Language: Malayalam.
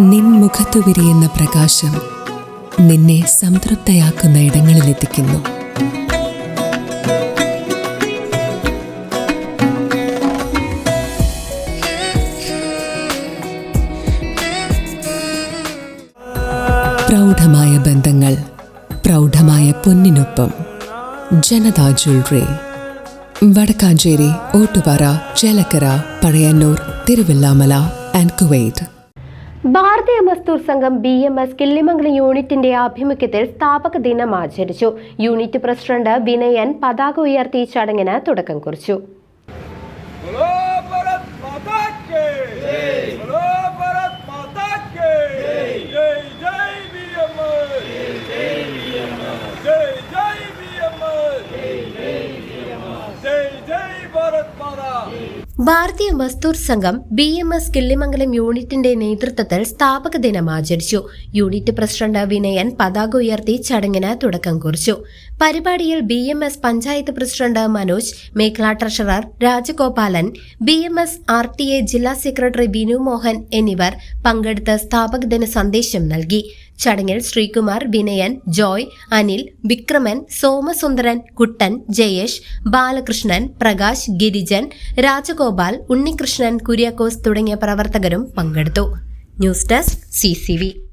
നിൻ മുഖത്തു വിരിയുന്ന പ്രകാശം നിന്നെ സംതൃപ്തയാക്കുന്ന ഇടങ്ങളിലെത്തിക്കുന്നു. പ്രൗഢമായ ബന്ധങ്ങൾ, പ്രൗഢമായ പൊന്നിനൊപ്പം. Janata jewellery, Vadakkanchery, Ottupara, Chelakkara, Pazhayannur, Thiruvilwamala and Kuwait. Bharatiya Mazdoor സംഘം BMS കിള്ളിമംഗലം യൂണിറ്റിന്റെ ആഭിമുഖ്യത്തിൽ സ്ഥാപക ദിനം ആചരിച്ചു. യൂണിറ്റ് പ്രസിഡന്റ് വിനയൻ പതാക ഉയർത്തി ചടങ്ങിന് തുടക്കം കുറിച്ചു. ഭാരതീയ മസ്ദൂർ സംഘം BMS കിള്ളിമംഗലം യൂണിറ്റിന്റെ നേതൃത്വത്തിൽ സ്ഥാപക ദിനം ആചരിച്ചു. യൂണിറ്റ് പ്രസിഡന്റ് വിനയൻ പതാക ഉയർത്തി ചടങ്ങിന് തുടക്കം കുറിച്ചു. പരിപാടിയിൽ BMS പഞ്ചായത്ത് പ്രസിഡന്റ് മനോജ്, മേഖലാ ട്രഷറർ രാജഗോപാലൻ, BMS RTA ജില്ലാ സെക്രട്ടറി വിനു മോഹൻ എന്നിവർ പങ്കെടുത്ത് സ്ഥാപക ദിന സന്ദേശം നൽകി. ചടങ്ങിൽ ശ്രീകുമാർ, വിനയൻ, ജോയ്, അനിൽ, വിക്രമൻ, സോമസുന്ദരൻ, കുട്ടൻ, ജയേഷ്, ബാലകൃഷ്ണൻ, പ്രകാശ്, ഗിരിജൻ, രാജഗോപാൽ, ഉണ്ണികൃഷ്ണൻ, കുര്യാക്കോസ് തുടങ്ങിയ പ്രവർത്തകരും പങ്കെടുത്തു. News desk CCV.